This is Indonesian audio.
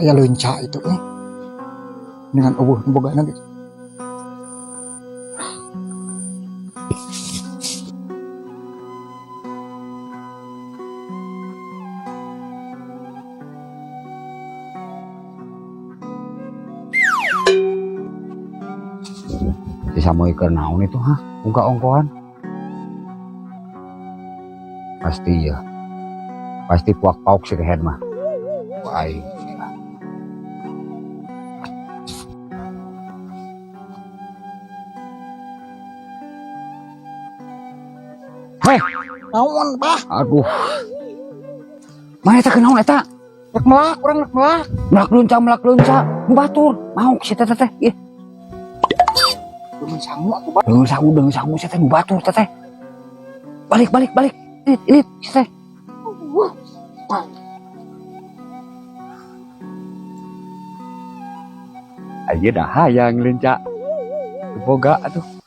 Aya leunca itu dengan eueuh boga gitu. Bisa mau ikan naon itu ongkoan pasti ya, pasti puak pauk si Rehan mah. Wah, hei, Naon bah? aduh, mana eta kenaon eta? Rek melak, urang rek melak. Melak lunca, batur, mau si teteh, ih, Demen sangu atuh bah. dengan sangu si teteh batur teteh. Balik, ini si teteh. Aja dah hayang lunca, boga atuh.